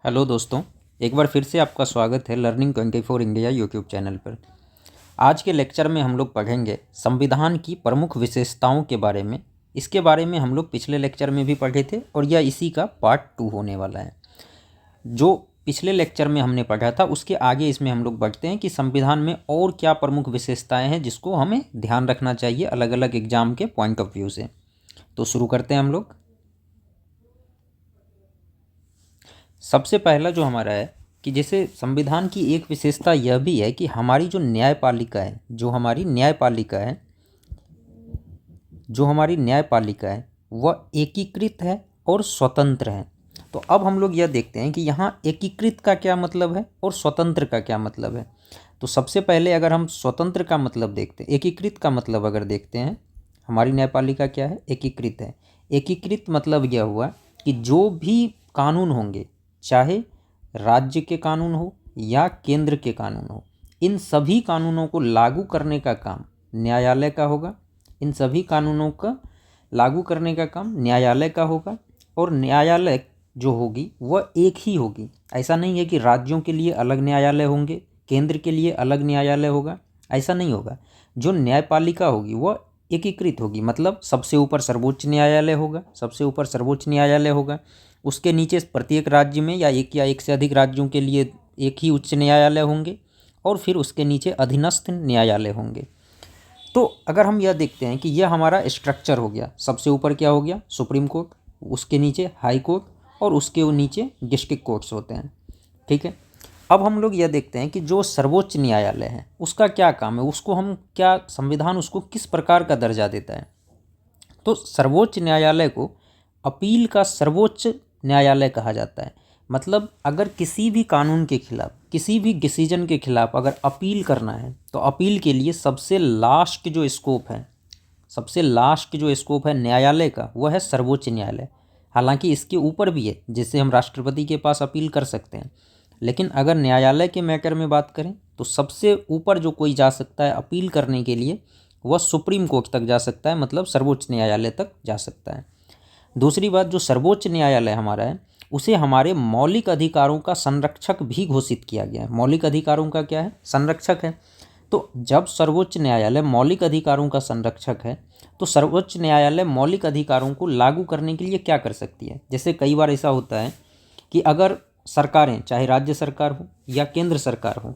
Hello दोस्तों, एक बार फिर से आपका स्वागत है लर्निंग 24 इंडिया यूट्यूब चैनल पर। आज के लेक्चर में हम लोग पढ़ेंगे संविधान की प्रमुख विशेषताओं के बारे में। इसके बारे में हम लोग पिछले लेक्चर में भी पढ़े थे और यह इसी का पार्ट 2 होने वाला है। जो पिछले लेक्चर में हमने पढ़ा था उसके आगे इसमें हम लोग बढ़ते हैं कि संविधान में और क्या प्रमुख विशेषताएँ हैं जिसको हमें ध्यान रखना चाहिए अलग अलग एग्जाम के पॉइंट ऑफ व्यू से। तो शुरू करते हैं हम लोग। सबसे पहला जो हमारा है कि जैसे संविधान की एक विशेषता यह भी है कि हमारी जो न्यायपालिका है वह एकीकृत है और स्वतंत्र है। तो अब हम लोग यह देखते हैं कि यहाँ एकीकृत का क्या मतलब है और स्वतंत्र का क्या मतलब है। तो सबसे पहले अगर हम स्वतंत्र का मतलब देखते हैं, एकीकृत का मतलब अगर देखते हैं, हमारी न्यायपालिका क्या है, एकीकृत है। एकीकृत मतलब यह हुआ कि जो भी कानून होंगे, चाहे राज्य के कानून हो या केंद्र के कानून हो, इन सभी कानूनों को लागू करने का काम न्यायालय का होगा। इन सभी कानूनों का लागू करने का काम न्यायालय का होगा और न्यायालय जो होगी वह एक ही होगी। ऐसा नहीं है कि राज्यों के लिए अलग न्यायालय होंगे, केंद्र के लिए अलग न्यायालय होगा, ऐसा नहीं होगा। जो न्यायपालिका होगी वह एकीकृत होगी, मतलब सबसे ऊपर सर्वोच्च न्यायालय होगा, उसके नीचे प्रत्येक राज्य में या एक से अधिक राज्यों के लिए एक ही उच्च न्यायालय होंगे और फिर उसके नीचे अधीनस्थ न्यायालय होंगे। तो अगर हम यह देखते हैं कि यह हमारा स्ट्रक्चर हो गया, सबसे ऊपर क्या हो गया, सुप्रीम कोर्ट, उसके नीचे हाई कोर्ट और उसके नीचे डिस्ट्रिक्ट कोर्ट्स होते हैं। ठीक है। अब हम लोग यह देखते हैं कि जो सर्वोच्च न्यायालय है उसका क्या काम है, उसको हम क्या, संविधान उसको किस प्रकार का दर्जा देता है। तो सर्वोच्च न्यायालय को अपील का सर्वोच्च न्यायालय कहा जाता है। मतलब अगर किसी भी कानून के खिलाफ, किसी भी डिसीजन के खिलाफ अगर अपील करना है तो अपील के लिए सबसे लास्ट जो स्कोप है न्यायालय का, वह है सर्वोच्च न्यायालय। हालांकि इसके ऊपर भी है, जिससे हम राष्ट्रपति के पास अपील कर सकते हैं, लेकिन अगर न्यायालय के मैटर में बात करें तो सबसे ऊपर जो कोई जा सकता है अपील करने के लिए वह सुप्रीम कोर्ट तक जा सकता है, मतलब सर्वोच्च न्यायालय तक जा सकता है। दूसरी बात, जो सर्वोच्च न्यायालय हमारा है उसे हमारे मौलिक अधिकारों का संरक्षक भी घोषित किया गया है। मौलिक अधिकारों का क्या है, संरक्षक है। तो जब सर्वोच्च न्यायालय मौलिक अधिकारों का संरक्षक है तो सर्वोच्च न्यायालय मौलिक अधिकारों को लागू करने के लिए क्या कर सकती है। जैसे कई बार ऐसा होता है कि अगर सरकारें, चाहे राज्य सरकार हो या केंद्र सरकार हो,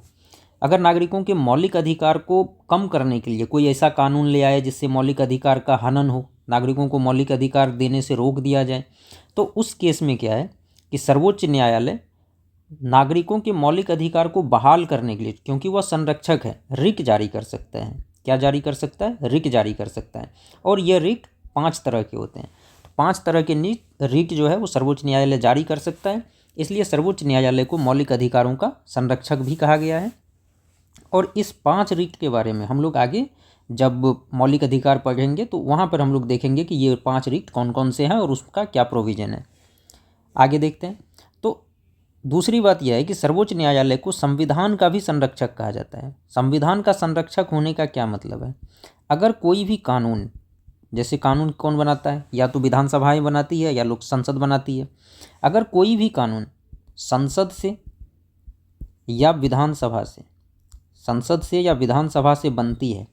अगर नागरिकों के मौलिक अधिकार को कम करने के लिए कोई ऐसा कानून ले आए जिससे मौलिक अधिकार का हनन हो, नागरिकों को मौलिक अधिकार देने से रोक दिया जाए, तो उस केस में क्या है कि सर्वोच्च न्यायालय नागरिकों के मौलिक अधिकार को बहाल करने के लिए, क्योंकि वह संरक्षक है, रिट जारी कर सकता है। क्या जारी कर सकता है, रिट जारी कर सकता है। और यह रिट 5 तरह के होते हैं। 5 तरह के रिट जो है वो सर्वोच्च न्यायालय जारी कर सकता है। इसलिए सर्वोच्च न्यायालय को मौलिक अधिकारों का संरक्षक भी कहा गया है। और इस 5 रिट के बारे में हम लोग आगे जब मौलिक अधिकार पढ़ेंगे तो वहाँ पर हम लोग देखेंगे कि ये 5 रिट कौन कौन से हैं और उसका क्या प्रोविज़न है। आगे देखते हैं। तो दूसरी बात यह है कि सर्वोच्च न्यायालय को संविधान का भी संरक्षक कहा जाता है। संविधान का संरक्षक होने का क्या मतलब है, अगर कोई भी कानून, जैसे कानून कौन बनाता है, या तो विधानसभाएं बनाती है या लोक संसद बनाती है। अगर कोई भी कानून संसद से या विधानसभा से बनती है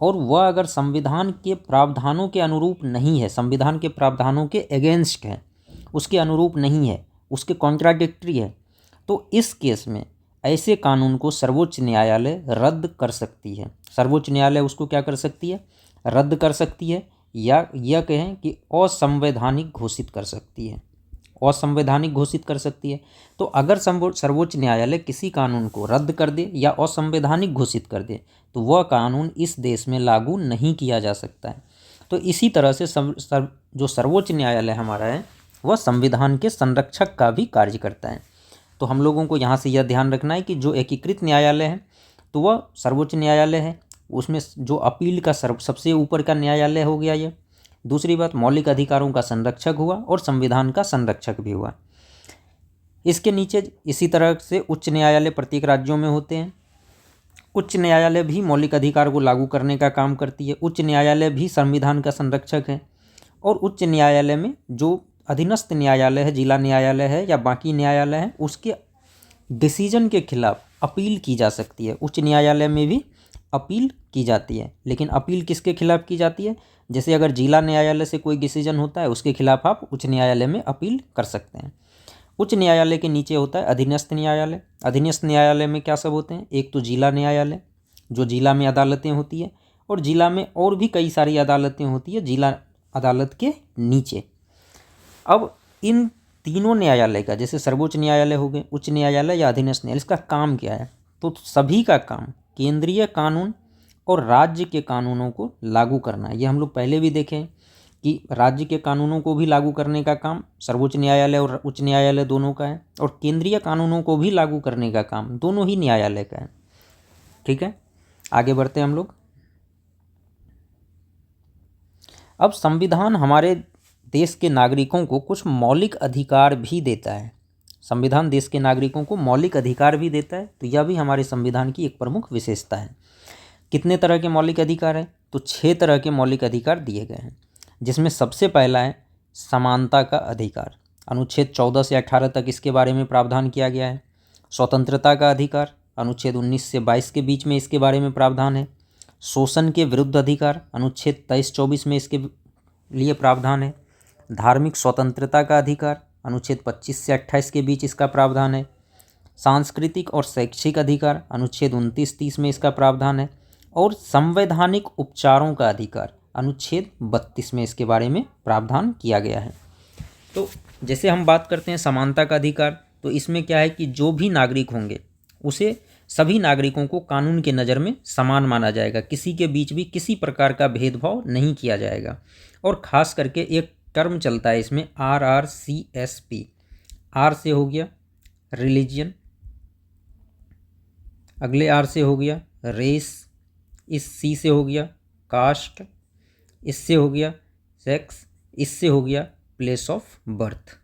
और वह अगर संविधान के प्रावधानों के अनुरूप नहीं है, संविधान के प्रावधानों के अगेंस्ट है, उसके अनुरूप नहीं है, उसके कॉन्ट्राडिक्टरी है, तो इस केस में ऐसे कानून को सर्वोच्च न्यायालय रद्द कर सकती है। सर्वोच्च न्यायालय उसको क्या कर सकती है, रद्द कर सकती है, या यह कहें कि असंवैधानिक घोषित कर सकती है। तो अगर सर्वोच्च न्यायालय किसी कानून को रद्द कर दे या असंवैधानिक घोषित कर दे तो वह कानून इस देश में लागू नहीं किया जा सकता है। तो इसी तरह से जो सर्वोच्च न्यायालय हमारा है वह संविधान के संरक्षक का भी कार्य करता है। तो हम लोगों को यहाँ से यह ध्यान रखना है कि जो एकीकृत न्यायालय है तो वह सर्वोच्च न्यायालय है, उसमें जो अपील का सबसे ऊपर का न्यायालय हो गया ये। दूसरी बात, मौलिक अधिकारों का संरक्षक हुआ और संविधान का संरक्षक भी हुआ। इसके नीचे इसी तरह से उच्च न्यायालय प्रत्येक राज्यों में होते हैं। उच्च न्यायालय भी मौलिक अधिकार को लागू करने का काम करती है। उच्च न्यायालय भी संविधान का संरक्षक है और उच्च न्यायालय में जो अधीनस्थ न्यायालय है, जिला न्यायालय है या बाकी न्यायालय है, उसके डिसीजन के खिलाफ अपील की जा सकती है। उच्च न्यायालय में भी अपील की जाती है, लेकिन अपील किसके खिलाफ की जाती है? जैसे अगर जिला न्यायालय से कोई डिसीजन होता है, उसके खिलाफ आप उच्च न्यायालय में अपील कर सकते हैं। उच्च न्यायालय के नीचे होता है अधीनस्थ न्यायालय। अधीनस्थ न्यायालय में क्या सब होते हैं? एक तो जिला न्यायालय, जो जिला में अदालतें होती है, और जिला में और भी कई सारी अदालतें होती है जिला अदालत के नीचे। अब इन तीनों न्यायालय का, जैसे सर्वोच्च न्यायालय हो गए, उच्च न्यायालय या अधीनस्थ न्यायालय, इसका काम क्या है? तो सभी का काम केंद्रीय कानून और राज्य के कानूनों को लागू करना है। ये हम लोग पहले भी देखें कि राज्य के कानूनों को भी लागू करने का काम सर्वोच्च न्यायालय और उच्च न्यायालय दोनों का है, और केंद्रीय कानूनों को भी लागू करने का काम दोनों ही न्यायालय का है। ठीक है, आगे बढ़ते हैं हम लोग। अब संविधान हमारे देश के नागरिकों को कुछ मौलिक अधिकार भी देता है। संविधान देश के नागरिकों को मौलिक अधिकार भी देता है, तो यह भी हमारे संविधान की एक प्रमुख विशेषता है। कितने तरह के मौलिक अधिकार हैं? तो 6 तरह के मौलिक अधिकार दिए गए हैं, जिसमें सबसे पहला है समानता का अधिकार। अनुच्छेद 14 से 18 तक इसके बारे में प्रावधान किया गया है। स्वतंत्रता का अधिकार, अनुच्छेद 19 से 22 के बीच में इसके बारे में प्रावधान है। शोषण के विरुद्ध अधिकार, अनुच्छेद 23-24 में इसके लिए प्रावधान है। धार्मिक स्वतंत्रता का अधिकार, अनुच्छेद 25 से 28 के बीच इसका प्रावधान है। सांस्कृतिक और शैक्षिक अधिकार, अनुच्छेद 29-30 में इसका प्रावधान है। और संवैधानिक उपचारों का अधिकार, अनुच्छेद 32 में इसके बारे में प्रावधान किया गया है। तो जैसे हम बात करते हैं समानता का अधिकार, तो इसमें क्या है कि जो भी नागरिक होंगे उसे सभी नागरिकों को कानून के नज़र में समान माना जाएगा, किसी के बीच भी किसी प्रकार का भेदभाव नहीं किया जाएगा। और ख़ास करके एक टर्म चलता है इसमें RRCSP। आर से हो गया रिलीजन, अगले आर से हो गया रेस, इस सी से हो गया कास्ट, इससे हो गया सेक्स, इससे हो गया प्लेस ऑफ बर्थ।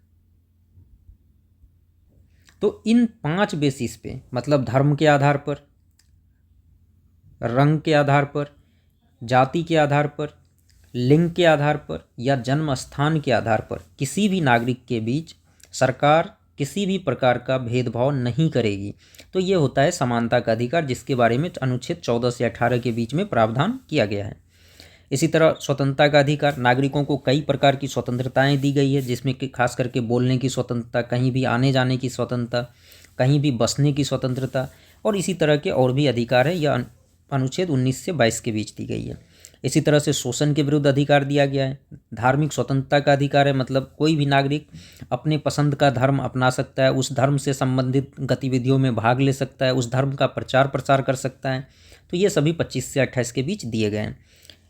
तो इन 5 बेसिस पे, मतलब धर्म के आधार पर, रंग के आधार पर, जाति के आधार पर, लिंग के आधार पर या जन्म स्थान के आधार पर किसी भी नागरिक के बीच सरकार किसी भी प्रकार का भेदभाव नहीं करेगी। तो ये होता है समानता का अधिकार, जिसके बारे में अनुच्छेद 14 से 18 के बीच में प्रावधान किया गया है। इसी तरह स्वतंत्रता का अधिकार, नागरिकों को कई प्रकार की स्वतंत्रताएं दी गई है, जिसमें कि खास करके बोलने की स्वतंत्रता, कहीं भी आने जाने की स्वतंत्रता, कहीं भी बसने की स्वतंत्रता, और इसी तरह के और भी अधिकार है। यह अनुच्छेद 19 से 22 के बीच दी गई है। इसी तरह से शोषण के विरुद्ध अधिकार दिया गया है। धार्मिक स्वतंत्रता का अधिकार है, मतलब कोई भी नागरिक अपने पसंद का धर्म अपना सकता है, उस धर्म से संबंधित गतिविधियों में भाग ले सकता है, उस धर्म का प्रचार प्रसार कर सकता है। तो ये सभी 25 से 28 के बीच दिए गए हैं।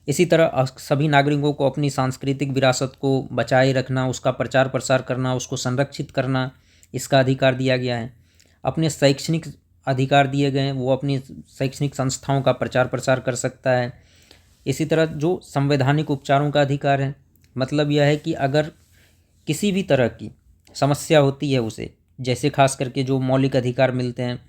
इसी तरह सभी नागरिकों को अपनी सांस्कृतिक विरासत को बचाए रखना, उसका प्रचार प्रसार करना, उसको संरक्षित करना, इसका अधिकार दिया गया है। अपने शैक्षणिक अधिकार दिए गए हैं, वो अपनी शैक्षणिक संस्थाओं का प्रचार प्रसार कर सकता है। इसी तरह जो संवैधानिक उपचारों का अधिकार है, मतलब यह है कि अगर किसी भी तरह की समस्या होती है उसे, जैसे खास करके जो मौलिक अधिकार मिलते हैं,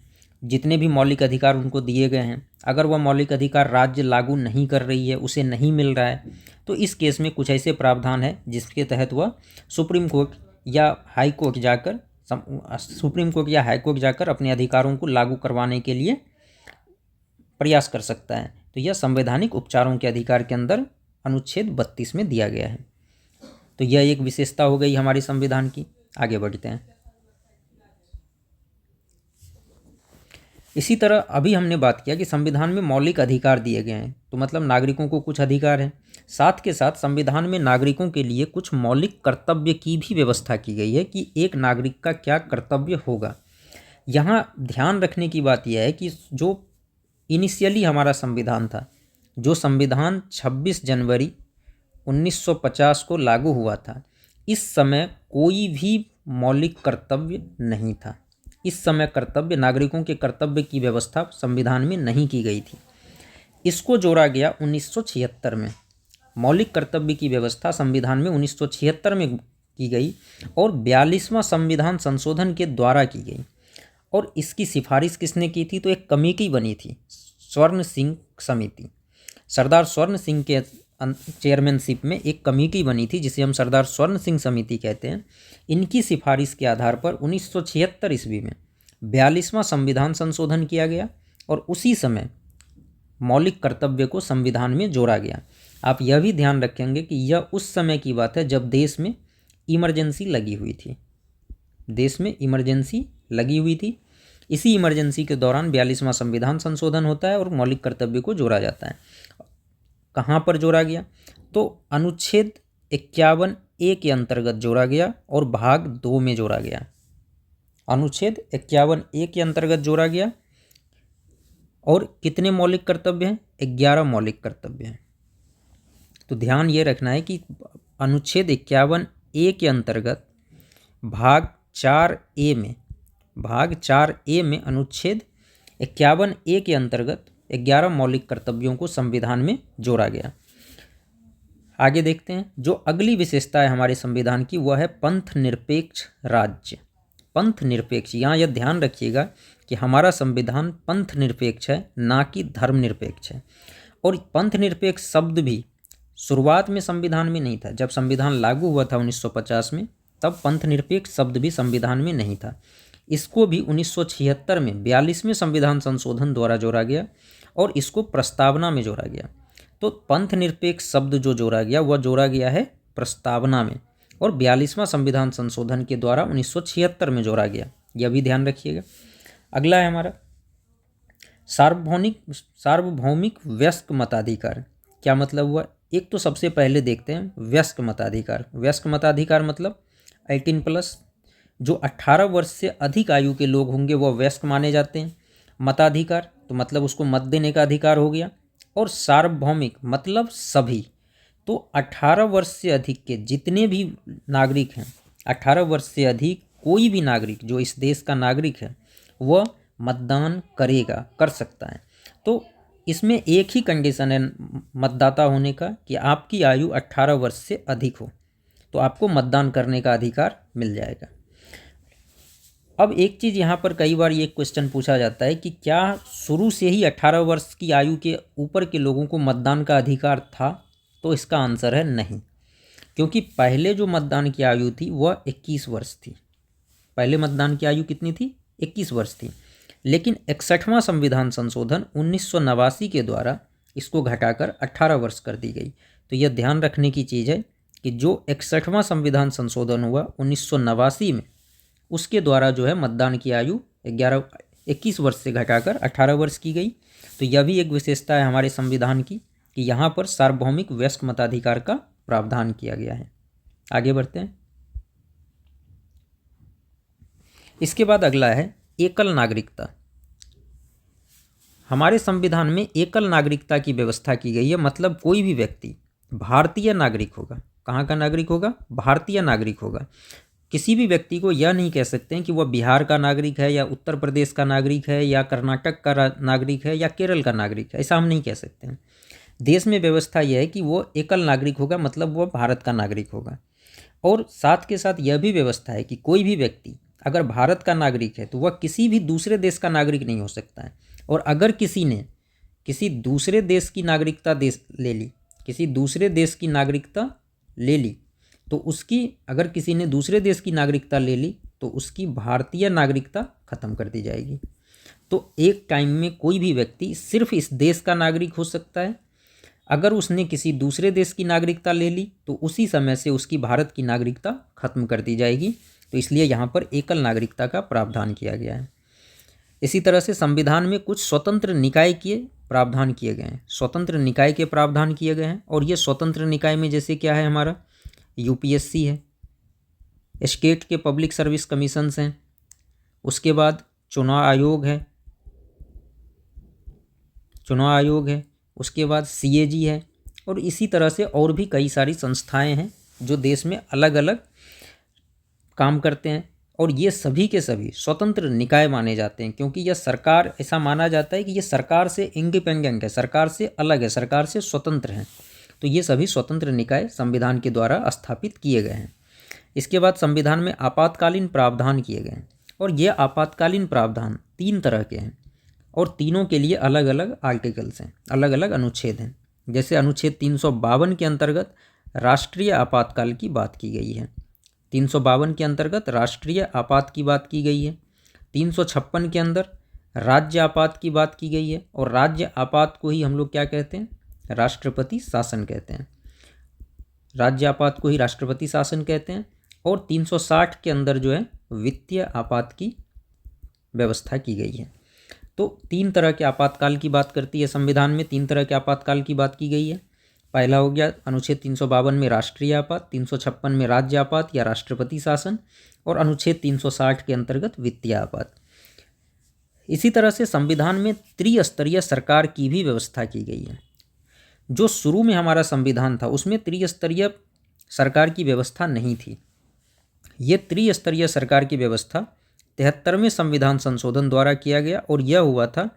जितने भी मौलिक अधिकार उनको दिए गए हैं, अगर वह मौलिक अधिकार राज्य लागू नहीं कर रही है, उसे नहीं मिल रहा है, तो इस केस में कुछ ऐसे प्रावधान है जिसके तहत वह सुप्रीम कोर्ट या हाई कोर्ट जाकर अपने अधिकारों को लागू करवाने के लिए प्रयास कर सकता है। तो यह संवैधानिक उपचारों के अधिकार के अंदर अनुच्छेद 32 में दिया गया है। तो यह एक विशेषता हो गई हमारे संविधान की। आगे बढ़ते हैं। इसी तरह अभी हमने बात किया कि संविधान में मौलिक अधिकार दिए गए हैं, तो मतलब नागरिकों को कुछ अधिकार हैं। साथ के साथ संविधान में नागरिकों के लिए कुछ मौलिक कर्तव्य की भी व्यवस्था की गई है कि एक नागरिक का क्या कर्तव्य होगा। यहाँ ध्यान रखने की बात यह है कि जो इनिशियली हमारा संविधान था, जो संविधान 26 जनवरी 1950 को लागू हुआ था, इस समय कोई भी मौलिक कर्तव्य नहीं था। इस समय कर्तव्य, नागरिकों के कर्तव्य की व्यवस्था संविधान में नहीं की गई थी। इसको जोड़ा गया 1976 में। मौलिक कर्तव्य की व्यवस्था संविधान में 1976 में की गई और 42वां संविधान संशोधन के द्वारा की गई। और इसकी सिफारिश किसने की थी? तो एक कमेटी बनी थी, स्वर्ण सिंह समिति। सरदार स्वर्ण सिंह के चेयरमैनशिप में एक कमेटी बनी थी जिसे हम सरदार स्वर्ण सिंह समिति कहते हैं। इनकी सिफारिश के आधार पर 1976 ईस्वी में 42वां संविधान संशोधन किया गया और उसी समय मौलिक कर्तव्य को संविधान में जोड़ा गया। आप यह भी ध्यान रखेंगे कि यह उस समय की बात है जब देश में इमरजेंसी लगी हुई थी। देश में इमरजेंसी लगी हुई थी। इसी इमरजेंसी के दौरान 42वां संविधान संशोधन होता है और मौलिक कर्तव्य को जोड़ा जाता है। कहाँ पर जोड़ा गया? तो अनुच्छेद 51A के अंतर्गत जोड़ा गया और भाग 2 में जोड़ा गया। अनुच्छेद 51A के अंतर्गत जोड़ा गया और कितने मौलिक कर्तव्य हैं? 11 मौलिक कर्तव्य हैं। तो ध्यान ये रखना है कि अनुच्छेद 51A के अंतर्गत भाग 4A में अनुच्छेद 51A के अंतर्गत 11 मौलिक कर्तव्यों को संविधान में जोड़ा गया। आगे देखते हैं। जो अगली विशेषता है हमारे संविधान की वह है पंथ निरपेक्ष राज्य। पंथ निरपेक्ष, यहाँ यह ध्यान रखिएगा कि हमारा संविधान पंथ निरपेक्ष है, ना कि धर्मनिरपेक्ष है। और पंथ निरपेक्ष शब्द भी शुरुआत में संविधान में नहीं था। जब संविधान लागू हुआ था 1950 में, तब पंथ निरपेक्ष शब्द भी संविधान में नहीं था। इसको भी 1976 में 42वें संविधान संशोधन द्वारा जोड़ा गया और इसको प्रस्तावना में जोड़ा गया। तो पंथ निरपेक्ष शब्द जो जोड़ा गया वह जोड़ा गया है प्रस्तावना में और 42वां संविधान संशोधन के द्वारा 1976 में जोड़ा गया। यह भी ध्यान रखिएगा। अगला है हमारा सार्वभौमिक वयस्क मताधिकार। क्या मतलब हुआ? एक तो सबसे पहले देखते हैं वयस्क मताधिकार। वयस्क मताधिकार मतलब 18+, जो 18 वर्ष से अधिक आयु के लोग होंगे वह वयस्क माने जाते हैं। मताधिकार तो मतलब उसको मत देने का अधिकार हो गया। और सार्वभौमिक मतलब सभी, तो 18 वर्ष से अधिक के जितने भी नागरिक हैं, 18 वर्ष से अधिक कोई भी नागरिक जो इस देश का नागरिक है वह मतदान करेगा, कर सकता है। तो इसमें एक ही कंडीशन है मतदाता होने का कि आपकी आयु 18 वर्ष से अधिक हो, तो आपको मतदान करने का अधिकार मिल जाएगा। अब एक चीज़ यहाँ पर कई बार ये क्वेश्चन पूछा जाता है कि क्या शुरू से ही 18 वर्ष की आयु के ऊपर के लोगों को मतदान का अधिकार था? तो इसका आंसर है नहीं, क्योंकि पहले जो मतदान की आयु थी वह 21 वर्ष थी। पहले मतदान की आयु कितनी थी? 21 वर्ष थी। लेकिन 61वां संविधान संशोधन 1989 के द्वारा इसको घटाकर 18 वर्ष कर दी गई। तो यह ध्यान रखने की चीज़ है कि जो 61वां संविधान संशोधन हुआ 1989 में, उसके द्वारा जो है मतदान की आयु 21 वर्ष से घटाकर 18 वर्ष की गई। तो यह भी एक विशेषता है हमारे संविधान की कि यहाँ पर सार्वभौमिक वयस्क मताधिकार का प्रावधान किया गया है। आगे बढ़ते हैं। इसके बाद अगला है एकल नागरिकता। हमारे संविधान में एकल नागरिकता की व्यवस्था की गई है, मतलब कोई भी व्यक्ति भारतीय नागरिक होगा। कहाँ का नागरिक होगा? भारतीय नागरिक होगा। किसी भी व्यक्ति को यह नहीं कह सकते हैं कि वह बिहार का नागरिक है या उत्तर प्रदेश का नागरिक है या कर्नाटक का नागरिक है या केरल का नागरिक है, ऐसा हम नहीं कह सकते हैं। देश में व्यवस्था यह है कि वो एकल नागरिक होगा, मतलब वह भारत का नागरिक होगा। और साथ के साथ यह भी व्यवस्था है कि कोई भी व्यक्ति अगर भारत का नागरिक है तो वह किसी भी दूसरे देश का नागरिक नहीं हो सकता है। और अगर किसी ने किसी दूसरे देश की नागरिकता ले ली, किसी दूसरे देश की नागरिकता ले ली, तो उसकी, अगर किसी ने दूसरे देश की नागरिकता ले ली तो उसकी भारतीय नागरिकता खत्म कर दी जाएगी। तो एक टाइम में कोई भी व्यक्ति सिर्फ इस देश का नागरिक हो सकता है। अगर उसने किसी दूसरे देश की नागरिकता ले ली तो उसी समय से उसकी भारत की नागरिकता खत्म कर दी जाएगी। तो इसलिए यहाँ पर एकल नागरिकता का प्रावधान किया गया है। इसी तरह से संविधान में कुछ स्वतंत्र निकाय के प्रावधान किए गए हैं। स्वतंत्र निकाय के प्रावधान किए गए हैं और ये स्वतंत्र निकाय में जैसे क्या है, हमारा यूपीएससी है, स्टेट के पब्लिक सर्विस कमीशंस हैं, उसके बाद चुनाव आयोग है, उसके बाद सीएजी है, और इसी तरह से और भी कई सारी संस्थाएं हैं जो देश में अलग अलग काम करते हैं। और ये सभी के सभी स्वतंत्र निकाय माने जाते हैं, क्योंकि यह सरकार, ऐसा माना जाता है कि ये सरकार से इंडिपेंडेंट है, सरकार से अलग है, सरकार से स्वतंत्र हैं। तो ये सभी स्वतंत्र निकाय संविधान के द्वारा स्थापित किए गए हैं। इसके बाद संविधान में आपातकालीन प्रावधान किए गए हैं और ये आपातकालीन प्रावधान 3 तरह के हैं और तीनों के लिए अलग अलग आर्टिकल्स हैं, अलग अलग अनुच्छेद हैं। जैसे अनुच्छेद 352 के अंतर्गत राष्ट्रीय आपातकाल की बात की गई है, 352 के अंतर्गत राष्ट्रीय आपात की बात की गई है, 356 के अंदर राज्य आपात की बात की गई है, और राज्य आपात को ही हम लोग क्या कहते हैं, राष्ट्रपति शासन कहते हैं, राज्य आपात को ही राष्ट्रपति शासन कहते हैं। और 360 के अंदर जो है वित्तीय आपात की व्यवस्था की गई है। तो 3 तरह के आपातकाल की बात करती है संविधान में, 3 तरह के आपातकाल की बात की गई है। पहला हो गया अनुच्छेद 352 में राष्ट्रीय आपात, 356 में राज्य आपात या राष्ट्रपति शासन, और अनुच्छेद 360 के अंतर्गत वित्तीय आपात। इसी तरह से संविधान में त्रिस्तरीय सरकार की भी व्यवस्था की गई है। जो शुरू में हमारा संविधान था उसमें त्रिस्तरीय सरकार की व्यवस्था नहीं थी। ये त्रिस्तरीय सरकार की व्यवस्था 73वें संविधान संशोधन द्वारा किया गया, और यह हुआ था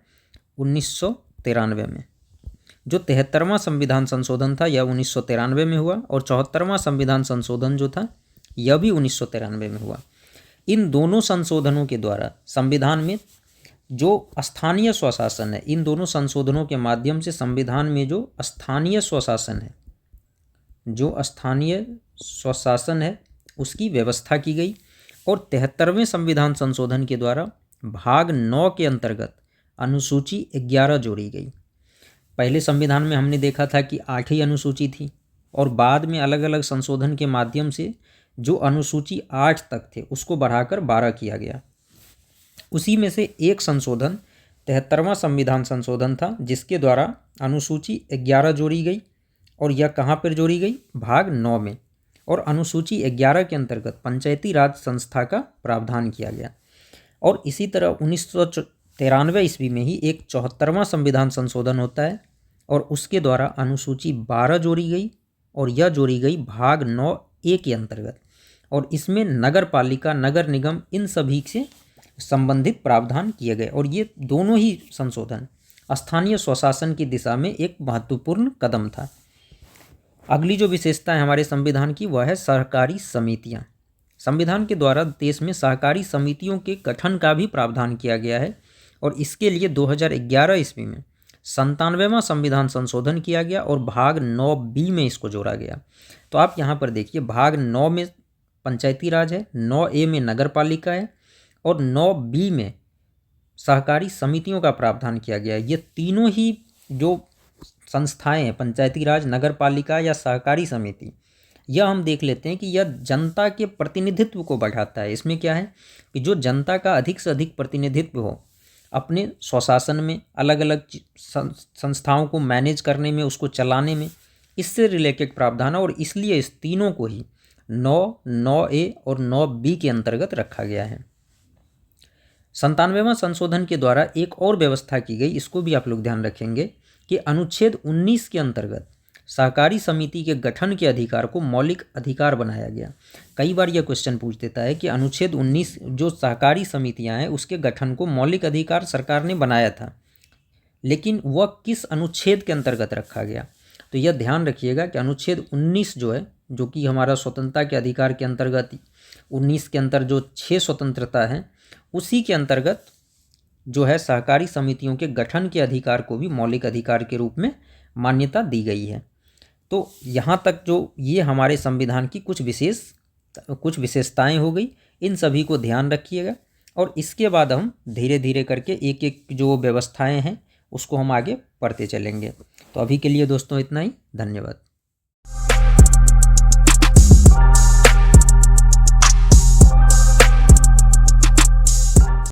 1993 में। जो 73वां संविधान संशोधन था यह 1993 में हुआ, और 74वां संविधान संशोधन जो था यह भी 1993 में हुआ। इन दोनों संशोधनों के द्वारा संविधान में जो स्थानीय स्वशासन है, इन दोनों संशोधनों के माध्यम से संविधान में जो स्थानीय स्वशासन है, जो स्थानीय स्वशासन है उसकी व्यवस्था की गई। और 73वें संविधान संशोधन के द्वारा भाग 9 के अंतर्गत अनुसूची 11 जोड़ी गई। पहले संविधान में हमने देखा था कि 8 ही अनुसूची थी, और बाद में अलग अलग संशोधन के माध्यम से जो अनुसूची 8 तक थे उसको बढ़ाकर 12 किया गया। उसी में से एक संशोधन 73वां संविधान संशोधन था, जिसके द्वारा अनुसूची 11 जोड़ी गई, और यह कहाँ पर जोड़ी गई, भाग 9 में। और अनुसूची 11 के अंतर्गत पंचायती राज संस्था का प्रावधान किया गया। और इसी तरह 1993 ईस्वी में ही एक 74वां संविधान संशोधन होता है, और उसके द्वारा अनुसूची 12 जोड़ी गई, और यह जोड़ी गई भाग 9A के अंतर्गत। और इसमें नगर पालिका, नगर निगम, इन सभी से संबंधित प्रावधान किए गए। और ये दोनों ही संशोधन स्थानीय स्वशासन की दिशा में एक महत्वपूर्ण कदम था। अगली जो विशेषता है हमारे संविधान की वह है सहकारी समितियां। संविधान के द्वारा देश में सहकारी समितियों के गठन का भी प्रावधान किया गया है, और इसके लिए 2011 ईस्वी में 97वां संविधान संशोधन किया गया, और भाग 9B में इसको जोड़ा गया। तो आप यहाँ पर देखिए, भाग 9 में पंचायती राज है, 9A में नगर पालिका है, और 9B में सहकारी समितियों का प्रावधान किया गया है। ये तीनों ही जो संस्थाएं हैं, पंचायती राज, नगर पालिका या सहकारी समिति, यह हम देख लेते हैं कि यह जनता के प्रतिनिधित्व को बढ़ाता है। इसमें क्या है कि जो जनता का अधिक से अधिक प्रतिनिधित्व हो अपने स्वशासन में, अलग अलग संस्थाओं को मैनेज करने में, उसको चलाने में, इससे रिलेटेड प्रावधान है। और इसलिए इस तीनों को ही 9A और 9B के अंतर्गत रखा गया है। 97वां संशोधन के द्वारा एक और व्यवस्था की गई, इसको भी आप लोग ध्यान रखेंगे कि अनुच्छेद 19 के अंतर्गत सहकारी समिति के गठन के अधिकार को मौलिक अधिकार बनाया गया। कई बार यह क्वेश्चन पूछ देता है कि अनुच्छेद 19 जो सहकारी समितियां हैं उसके गठन को मौलिक अधिकार सरकार ने बनाया था, लेकिन वह किस अनुच्छेद के अंतर्गत रखा गया। तो यह ध्यान रखिएगा कि अनुच्छेद 19 जो है, जो कि हमारा स्वतंत्रता के अधिकार के अंतर्गत 19 के अंतर जो 6 स्वतंत्रता है, उसी के अंतर्गत जो है सहकारी समितियों के गठन के अधिकार को भी मौलिक अधिकार के रूप में मान्यता दी गई है। तो यहाँ तक जो ये हमारे संविधान की कुछ विशेषताएं हो गई, इन सभी को ध्यान रखिएगा। और इसके बाद हम धीरे धीरे करके एक एक जो व्यवस्थाएं हैं उसको हम आगे पढ़ते चलेंगे। तो अभी के लिए दोस्तों इतना ही, धन्यवाद।